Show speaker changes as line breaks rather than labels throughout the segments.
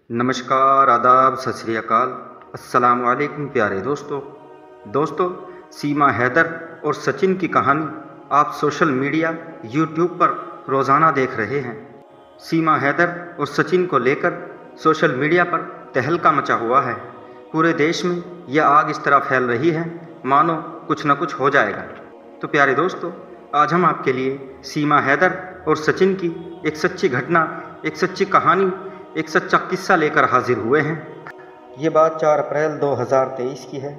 नमस्कार, आदाब, सत श्री अकाल, अस्सलाम वालेकुम प्यारे दोस्तों, सीमा हैदर और सचिन की कहानी आप सोशल मीडिया यूट्यूब पर रोज़ाना देख रहे हैं। सीमा हैदर और सचिन को लेकर सोशल मीडिया पर तहलका मचा हुआ है। पूरे देश में यह आग इस तरह फैल रही है मानो कुछ न कुछ हो जाएगा। तो प्यारे दोस्तों, आज हम आपके लिए सीमा हैदर और सचिन की एक सच्ची घटना, एक सच्ची कहानी, एक सच्चा किस्सा लेकर हाजिर हुए हैं। ये बात 4 अप्रैल 2023 की है।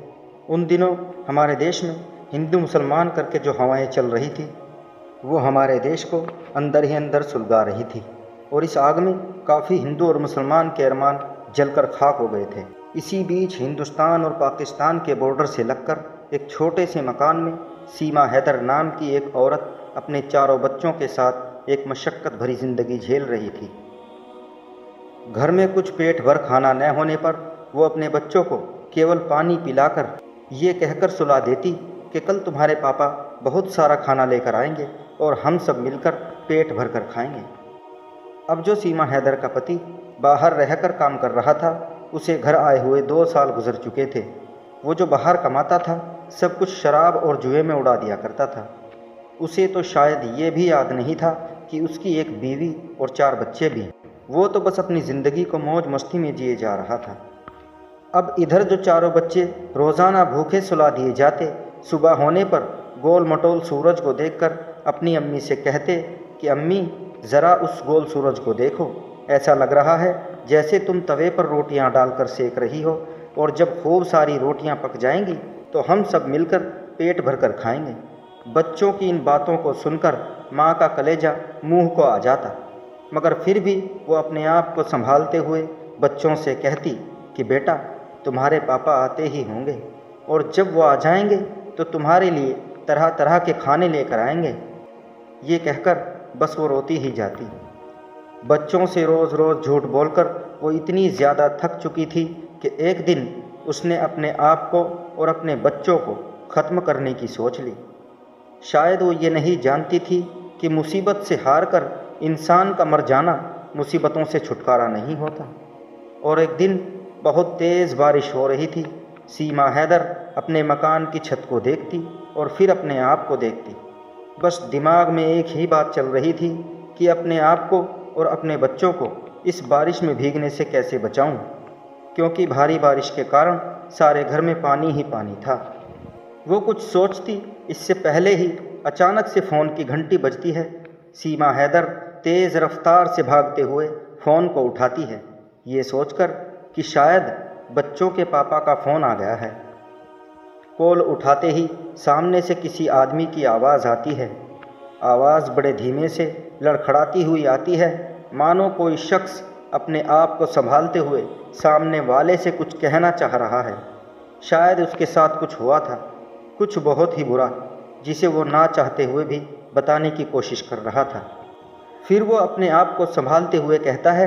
उन दिनों हमारे देश में हिंदू मुसलमान करके जो हवाएं चल रही थी वो हमारे देश को अंदर ही अंदर सुलगा रही थी और इस आग में काफ़ी हिंदू और मुसलमान के अरमान जलकर खाक हो गए थे। इसी बीच हिंदुस्तान और पाकिस्तान के बॉर्डर से लगकर एक छोटे से मकान में सीमा हैदर नाम की एक औरत अपने 4 बच्चों के साथ एक मशक्क़त भरी ज़िंदगी झेल रही थी। घर में कुछ पेट भर खाना न होने पर वो अपने बच्चों को केवल पानी पिलाकर ये कहकर सुला देती कि कल तुम्हारे पापा बहुत सारा खाना लेकर आएंगे और हम सब मिलकर पेट भर कर खाएंगे। अब जो सीमा हैदर का पति बाहर रहकर काम कर रहा था, उसे घर आए हुए 2 साल गुजर चुके थे। वो जो बाहर कमाता था सब कुछ शराब और जुए में उड़ा दिया करता था। उसे तो शायद ये भी याद नहीं था कि उसकी एक बीवी और 4 बच्चे भी। वो तो बस अपनी ज़िंदगी को मौज मस्ती में जिए जा रहा था। अब इधर जो 4 बच्चे रोज़ाना भूखे सुला दिए जाते, सुबह होने पर गोल मटोल सूरज को देखकर अपनी अम्मी से कहते कि अम्मी ज़रा उस गोल सूरज को देखो, ऐसा लग रहा है जैसे तुम तवे पर रोटियां डालकर सेक रही हो, और जब खूब सारी रोटियां पक जाएंगी तो हम सब मिलकर पेट भर कर खाएंगे। बच्चों की इन बातों को सुनकर माँ का कलेजा मुँह को आ जाता, मगर फिर भी वो अपने आप को संभालते हुए बच्चों से कहती कि बेटा तुम्हारे पापा आते ही होंगे और जब वो आ जाएंगे तो तुम्हारे लिए तरह तरह के खाने लेकर आएंगे। ये कहकर बस वो रोती ही जाती। बच्चों से रोज़ रोज़ झूठ बोलकर वो इतनी ज़्यादा थक चुकी थी कि एक दिन उसने अपने आप को और अपने बच्चों को ख़त्म करने की सोच ली। शायद वो ये नहीं जानती थी कि मुसीबत से हार कर इंसान का मर जाना मुसीबतों से छुटकारा नहीं होता। और एक दिन बहुत तेज़ बारिश हो रही थी। सीमा हैदर अपने मकान की छत को देखती और फिर अपने आप को देखती। बस दिमाग में एक ही बात चल रही थी कि अपने आप को और अपने बच्चों को इस बारिश में भीगने से कैसे बचाऊं, क्योंकि भारी बारिश के कारण सारे घर में पानी ही पानी था। वो कुछ सोचती इससे पहले ही अचानक से फ़ोन की घंटी बजती है। सीमा हैदर तेज़ रफ्तार से भागते हुए फ़ोन को उठाती है, ये सोचकर कि शायद बच्चों के पापा का फ़ोन आ गया है। कॉल उठाते ही सामने से किसी आदमी की आवाज़ आती है। आवाज़ बड़े धीमे से लड़खड़ाती हुई आती है, मानो कोई शख्स अपने आप को संभालते हुए सामने वाले से कुछ कहना चाह रहा है। शायद उसके साथ कुछ हुआ था, कुछ बहुत ही बुरा, जिसे वो ना चाहते हुए भी बताने की कोशिश कर रहा था। फिर वो अपने आप को संभालते हुए कहता है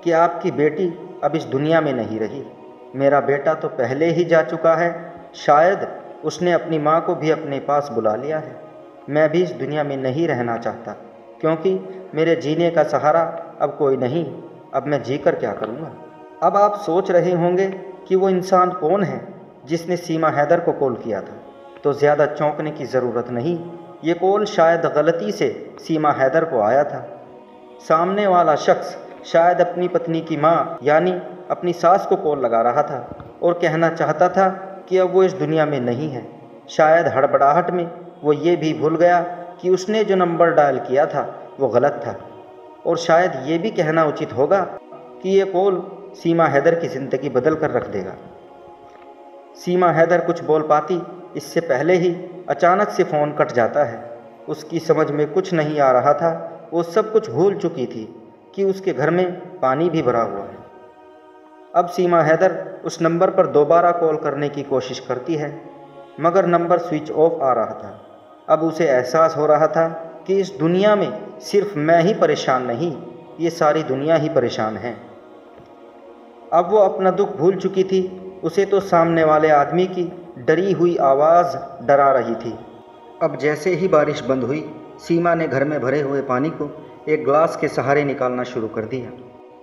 कि आपकी बेटी अब इस दुनिया में नहीं रही। मेरा बेटा तो पहले ही जा चुका है। शायद उसने अपनी माँ को भी अपने पास बुला लिया है। मैं भी इस दुनिया में नहीं रहना चाहता, क्योंकि मेरे जीने का सहारा अब कोई नहीं। अब मैं जीकर क्या करूँगा। अब आप सोच रहे होंगे कि वो इंसान कौन है जिसने सीमा हैदर को कॉल किया था। तो ज़्यादा चौंकने की ज़रूरत नहीं। ये कॉल शायद गलती से सीमा हैदर को आया था। सामने वाला शख्स शायद अपनी पत्नी की माँ यानी अपनी सास को कॉल लगा रहा था और कहना चाहता था कि अब वो इस दुनिया में नहीं है। शायद हड़बड़ाहट में वो ये भी भूल गया कि उसने जो नंबर डायल किया था वो गलत था। और शायद ये भी कहना उचित होगा कि ये कॉल सीमा हैदर की ज़िंदगी बदल कर रख देगा। सीमा हैदर कुछ बोल पाती इससे पहले ही अचानक से फ़ोन कट जाता है। उसकी समझ में कुछ नहीं आ रहा था। वो सब कुछ भूल चुकी थी कि उसके घर में पानी भी भरा हुआ है। अब सीमा हैदर उस नंबर पर दोबारा कॉल करने की कोशिश करती है, मगर नंबर स्विच ऑफ आ रहा था। अब उसे एहसास हो रहा था कि इस दुनिया में सिर्फ मैं ही परेशान नहीं, ये सारी दुनिया ही परेशान है। अब वो अपना दुख भूल चुकी थी। उसे तो सामने वाले आदमी की डरी हुई आवाज़ डरा रही थी। अब जैसे ही बारिश बंद हुई, सीमा ने घर में भरे हुए पानी को एक ग्लास के सहारे निकालना शुरू कर दिया।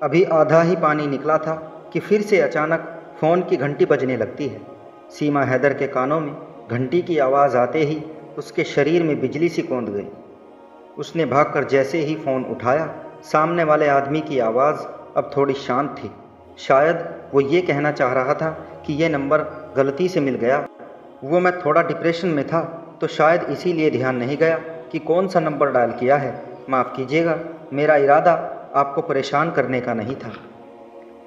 अभी आधा ही पानी निकला था कि फिर से अचानक फ़ोन की घंटी बजने लगती है। सीमा हैदर के कानों में घंटी की आवाज़ आते ही उसके शरीर में बिजली सी कौंध गई। उसने भागकर जैसे ही फ़ोन उठाया, सामने वाले आदमी की आवाज़ अब थोड़ी शांत थी। शायद वो ये कहना चाह रहा था कि ये नंबर गलती से मिल गया। वो मैं थोड़ा डिप्रेशन में था तो शायद इसीलिए ध्यान नहीं गया कि कौन सा नंबर डायल किया है। माफ़ कीजिएगा, मेरा इरादा आपको परेशान करने का नहीं था।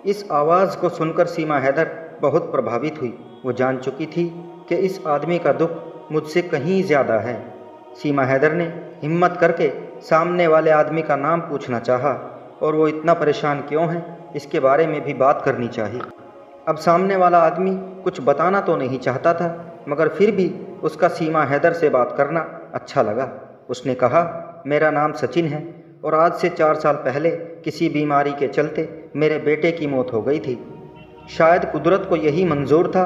इस आवाज़ को सुनकर सीमा हैदर बहुत प्रभावित हुई। वो जान चुकी थी कि इस आदमी का दुख मुझसे कहीं ज़्यादा है। सीमा हैदर ने हिम्मत करके सामने वाले आदमी का नाम पूछना चाहा और वो इतना परेशान क्यों है इसके बारे में भी बात करनी चाहिए। अब सामने वाला आदमी कुछ बताना तो नहीं चाहता था, मगर फिर भी उसका सीमा हैदर से बात करना अच्छा लगा। उसने कहा, मेरा नाम सचिन है और आज से 4 साल पहले किसी बीमारी के चलते मेरे बेटे की मौत हो गई थी। शायद कुदरत को यही मंजूर था।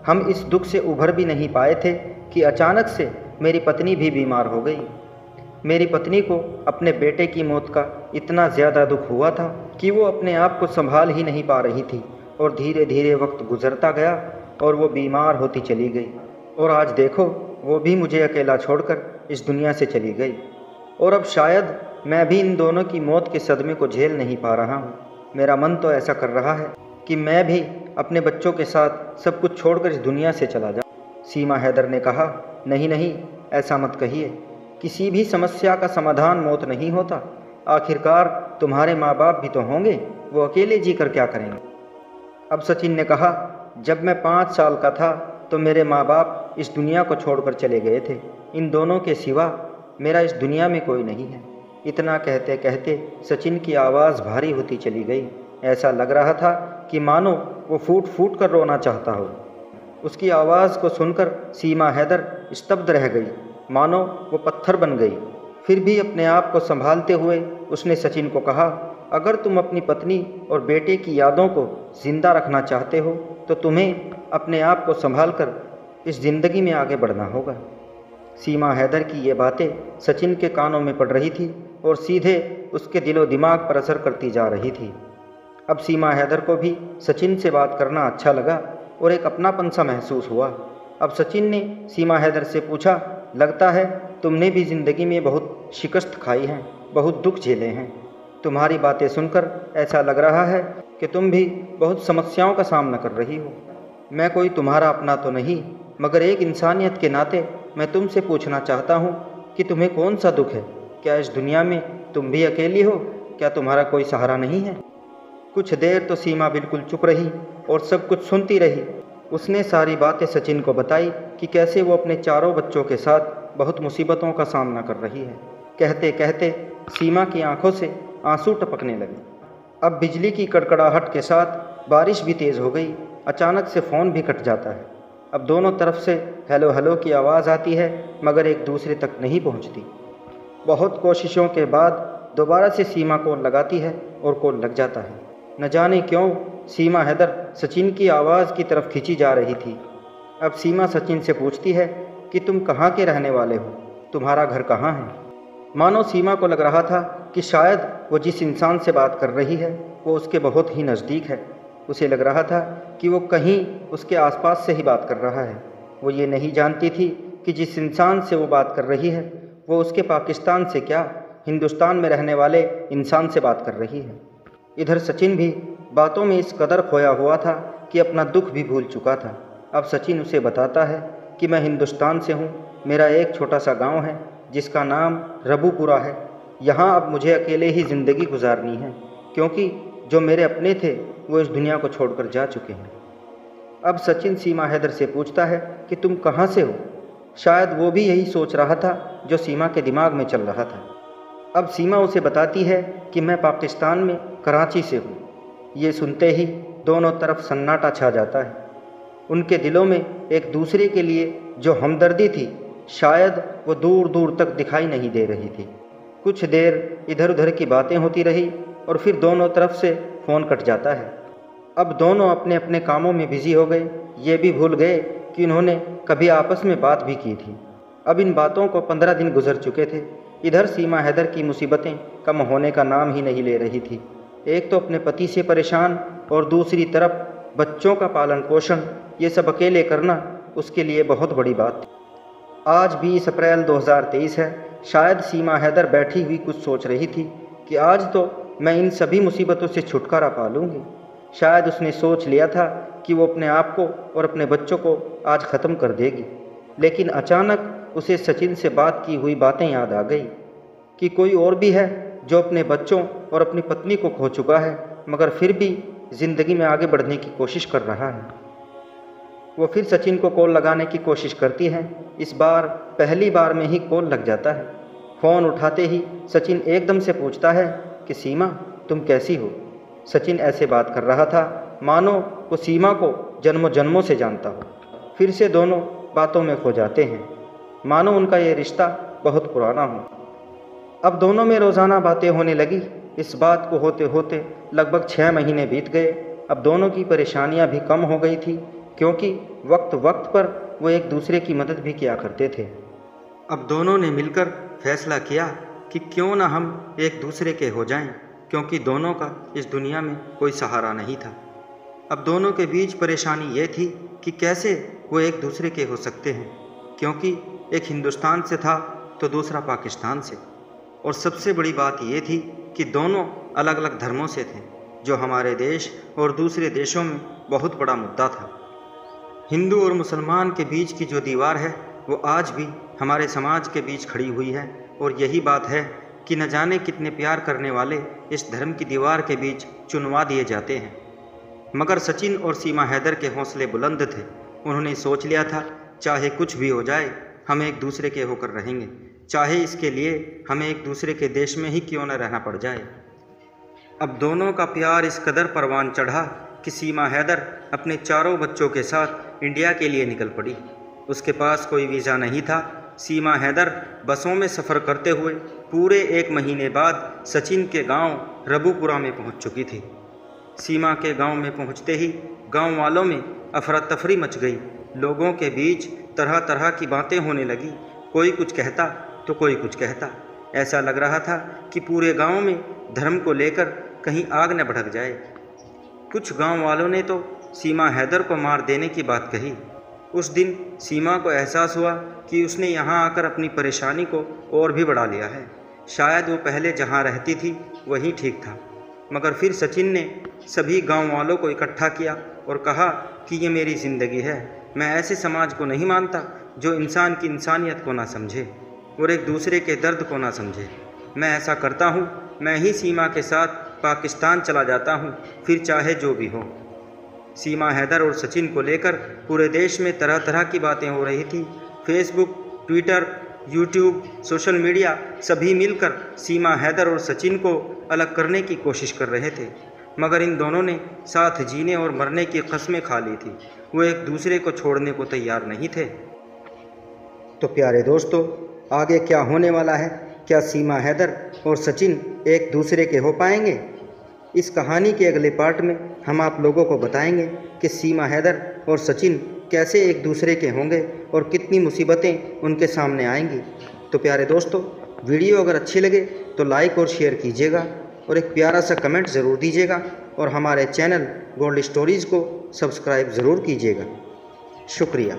हम इस दुख से उभर भी नहीं पाए थे कि अचानक से मेरी पत्नी भी बीमार हो गई। मेरी पत्नी को अपने बेटे की मौत का इतना ज़्यादा दुख हुआ था कि वो अपने आप को संभाल ही नहीं पा रही थी और धीरे धीरे वक्त गुजरता गया और वो बीमार होती चली गई। और आज देखो, वो भी मुझे अकेला छोड़कर इस दुनिया से चली गई। और अब शायद मैं भी इन दोनों की मौत के सदमे को झेल नहीं पा रहा हूँ। मेरा मन तो ऐसा कर रहा है कि मैं भी अपने बच्चों के साथ सब कुछ छोड़कर इस दुनिया से चला जाऊँ। सीमा हैदर ने कहा, नहीं नहीं, ऐसा मत कहिए। किसी भी समस्या का समाधान मौत नहीं होता। आखिरकार तुम्हारे माँ बाप भी तो होंगे, वो अकेले जी कर क्या करेंगे। अब सचिन ने कहा, जब मैं 5 साल का था तो मेरे माँ बाप इस दुनिया को छोड़कर चले गए थे। इन दोनों के सिवा मेरा इस दुनिया में कोई नहीं है। इतना कहते कहते सचिन की आवाज़ भारी होती चली गई। ऐसा लग रहा था कि मानो वो फूट फूट कर रोना चाहता हो। उसकी आवाज़ को सुनकर सीमा हैदर स्तब्ध रह गई, मानो वो पत्थर बन गई। फिर भी अपने आप को संभालते हुए उसने सचिन को कहा, अगर तुम अपनी पत्नी और बेटे की यादों को जिंदा रखना चाहते हो तो तुम्हें अपने आप को संभाल कर इस ज़िंदगी में आगे बढ़ना होगा। सीमा हैदर की ये बातें सचिन के कानों में पड़ रही थी और सीधे उसके दिलो दिमाग पर असर करती जा रही थी। अब सीमा हैदर को भी सचिन से बात करना अच्छा लगा और एक अपनापन सा महसूस हुआ। अब सचिन ने सीमा हैदर से पूछा, लगता है तुमने भी ज़िंदगी में बहुत शिकस्त खाई है, बहुत दुख झेले हैं। तुम्हारी बातें सुनकर ऐसा लग रहा है कि तुम भी बहुत समस्याओं का सामना कर रही हो। मैं कोई तुम्हारा अपना तो नहीं, मगर एक इंसानियत के नाते मैं तुमसे पूछना चाहता हूँ कि तुम्हें कौन सा दुख है। क्या इस दुनिया में तुम भी अकेली हो? क्या तुम्हारा कोई सहारा नहीं है? कुछ देर तो सीमा बिल्कुल चुप रही और सब कुछ सुनती रही। उसने सारी बातें सचिन को बताई कि कैसे वो अपने चारों बच्चों के साथ बहुत मुसीबतों का सामना कर रही है। कहते कहते सीमा की आंखों से आंसू टपकने लगे। अब बिजली की कड़कड़ाहट के साथ बारिश भी तेज़ हो गई। अचानक से फ़ोन भी कट जाता है। अब दोनों तरफ से हेलो हेलो की आवाज़ आती है, मगर एक दूसरे तक नहीं पहुंचती। बहुत कोशिशों के बाद दोबारा से सीमा कॉल लगाती है और कॉल लग जाता है। न जाने क्यों सीमा हैदर सचिन की आवाज़ की तरफ खींची जा रही थी। अब सीमा सचिन से पूछती है कि तुम कहाँ के रहने वाले हो, तुम्हारा घर कहाँ है। मानो सीमा को लग रहा था कि शायद वो जिस इंसान से बात कर रही है वो उसके बहुत ही नज़दीक है। उसे लग रहा था कि वो कहीं उसके आसपास से ही बात कर रहा है। वो ये नहीं जानती थी कि जिस इंसान से वो बात कर रही है वो उसके पाकिस्तान से क्या हिंदुस्तान में रहने वाले इंसान से बात कर रही है। इधर सचिन भी बातों में इस कदर खोया हुआ था कि अपना दुख भी भूल चुका था। अब सचिन उसे बताता है कि मैं हिंदुस्तान से हूँ। मेरा एक छोटा सा गांव है जिसका नाम रबूपुरा है। यहाँ अब मुझे अकेले ही ज़िंदगी गुजारनी है, क्योंकि जो मेरे अपने थे वो इस दुनिया को छोड़कर जा चुके हैं। अब सचिन सीमा हैदर से पूछता है कि तुम कहाँ से हो। शायद वो भी यही सोच रहा था जो सीमा के दिमाग में चल रहा था। अब सीमा उसे बताती है कि मैं पाकिस्तान में कराची से हूँ। ये सुनते ही दोनों तरफ सन्नाटा छा जाता है। उनके दिलों में एक दूसरे के लिए जो हमदर्दी थी, शायद वो दूर दूर तक दिखाई नहीं दे रही थी। कुछ देर इधर उधर की बातें होती रही और फिर दोनों तरफ से फ़ोन कट जाता है। अब दोनों अपने अपने कामों में बिजी हो गए। ये भी भूल गए कि उन्होंने कभी आपस में बात भी की थी। अब इन बातों को 15 दिन गुजर चुके थे। इधर सीमा हैदर की मुसीबतें कम होने का नाम ही नहीं ले रही थी। एक तो अपने पति से परेशान और दूसरी तरफ बच्चों का पालन पोषण, ये सब अकेले करना उसके लिए बहुत बड़ी बात थी। आज 20 अप्रैल 2023 है। शायद सीमा हैदर बैठी हुई कुछ सोच रही थी कि आज तो मैं इन सभी मुसीबतों से छुटकारा पा लूँगी। शायद उसने सोच लिया था कि वो अपने आप को और अपने बच्चों को आज ख़त्म कर देगी, लेकिन अचानक उसे सचिन से बात की हुई बातें याद आ गई कि कोई और भी है जो अपने बच्चों और अपनी पत्नी को खो चुका है, मगर फिर भी ज़िंदगी में आगे बढ़ने की कोशिश कर रहा है। वो फिर सचिन को कॉल लगाने की कोशिश करती है। इस बार पहली बार में ही कॉल लग जाता है। फ़ोन उठाते ही सचिन एकदम से पूछता है कि सीमा, तुम कैसी हो। सचिन ऐसे बात कर रहा था मानो वो सीमा को जन्मों जन्मों से जानता हो। फिर से दोनों बातों में खो जाते हैं, मानो उनका ये रिश्ता बहुत पुराना हो। अब दोनों में रोज़ाना बातें होने लगी। इस बात को होते होते लगभग 6 महीने बीत गए। अब दोनों की परेशानियां भी कम हो गई थी, क्योंकि वक्त वक्त पर वो एक दूसरे की मदद भी किया करते थे। अब दोनों ने मिलकर फैसला किया कि क्यों ना हम एक दूसरे के हो जाएं, क्योंकि दोनों का इस दुनिया में कोई सहारा नहीं था। अब दोनों के बीच परेशानी ये थी कि कैसे वो एक दूसरे के हो सकते हैं, क्योंकि एक हिंदुस्तान से था तो दूसरा पाकिस्तान से। और सबसे बड़ी बात ये थी कि दोनों अलग अलग धर्मों से थे, जो हमारे देश और दूसरे देशों में बहुत बड़ा मुद्दा था। हिंदू और मुसलमान के बीच की जो दीवार है वो आज भी हमारे समाज के बीच खड़ी हुई है, और यही बात है कि न जाने कितने प्यार करने वाले इस धर्म की दीवार के बीच चुनवा दिए जाते हैं। मगर सचिन और सीमा हैदर के हौसले बुलंद थे। उन्होंने सोच लिया था, चाहे कुछ भी हो जाए हम एक दूसरे के होकर रहेंगे, चाहे इसके लिए हमें एक दूसरे के देश में ही क्यों न रहना पड़ जाए। अब दोनों का प्यार इस कदर परवान चढ़ा कि सीमा हैदर अपने चारों बच्चों के साथ इंडिया के लिए निकल पड़ी। उसके पास कोई वीज़ा नहीं था। सीमा हैदर बसों में सफ़र करते हुए पूरे 1 महीने बाद सचिन के गांव रबूपुरा में पहुंच चुकी थी। सीमा के गांव में पहुंचते ही गांव वालों में अफरा तफरी मच गई। लोगों के बीच तरह तरह की बातें होने लगी। कोई कुछ कहता तो कोई कुछ कहता। ऐसा लग रहा था कि पूरे गांव में धर्म को लेकर कहीं आग न भड़क जाए। कुछ गांव वालों ने तो सीमा हैदर को मार देने की बात कही। उस दिन सीमा को एहसास हुआ कि उसने यहाँ आकर अपनी परेशानी को और भी बढ़ा लिया है। शायद वो पहले जहाँ रहती थी वहीं ठीक था। मगर फिर सचिन ने सभी गांव वालों को इकट्ठा किया और कहा कि ये मेरी ज़िंदगी है। मैं ऐसे समाज को नहीं मानता जो इंसान की इंसानियत को ना समझे और एक दूसरे के दर्द को ना समझे। मैं ऐसा करता हूँ, मैं ही सीमा के साथ पाकिस्तान चला जाता हूँ, फिर चाहे जो भी हो। सीमा हैदर और सचिन को लेकर पूरे देश में तरह तरह की बातें हो रही थी। Facebook, Twitter, YouTube, social media सभी मिलकर सीमा हैदर और सचिन को अलग करने की कोशिश कर रहे थे, मगर इन दोनों ने साथ जीने और मरने की कस्में खा ली थी। वो एक दूसरे को छोड़ने को तैयार नहीं थे। तो प्यारे दोस्तों, आगे क्या होने वाला है? क्या सीमा हैदर और सचिन एक दूसरे के हो पाएंगे? इस कहानी के अगले पार्ट में हम आप लोगों को बताएंगे कि सीमा हैदर और सचिन कैसे एक दूसरे के होंगे और कितनी मुसीबतें उनके सामने आएंगी। तो प्यारे दोस्तों, वीडियो अगर अच्छी लगे तो लाइक और शेयर कीजिएगा और एक प्यारा सा कमेंट ज़रूर दीजिएगा, और हमारे चैनल गोल्ड स्टोरीज़ को सब्सक्राइब ज़रूर कीजिएगा। शुक्रिया।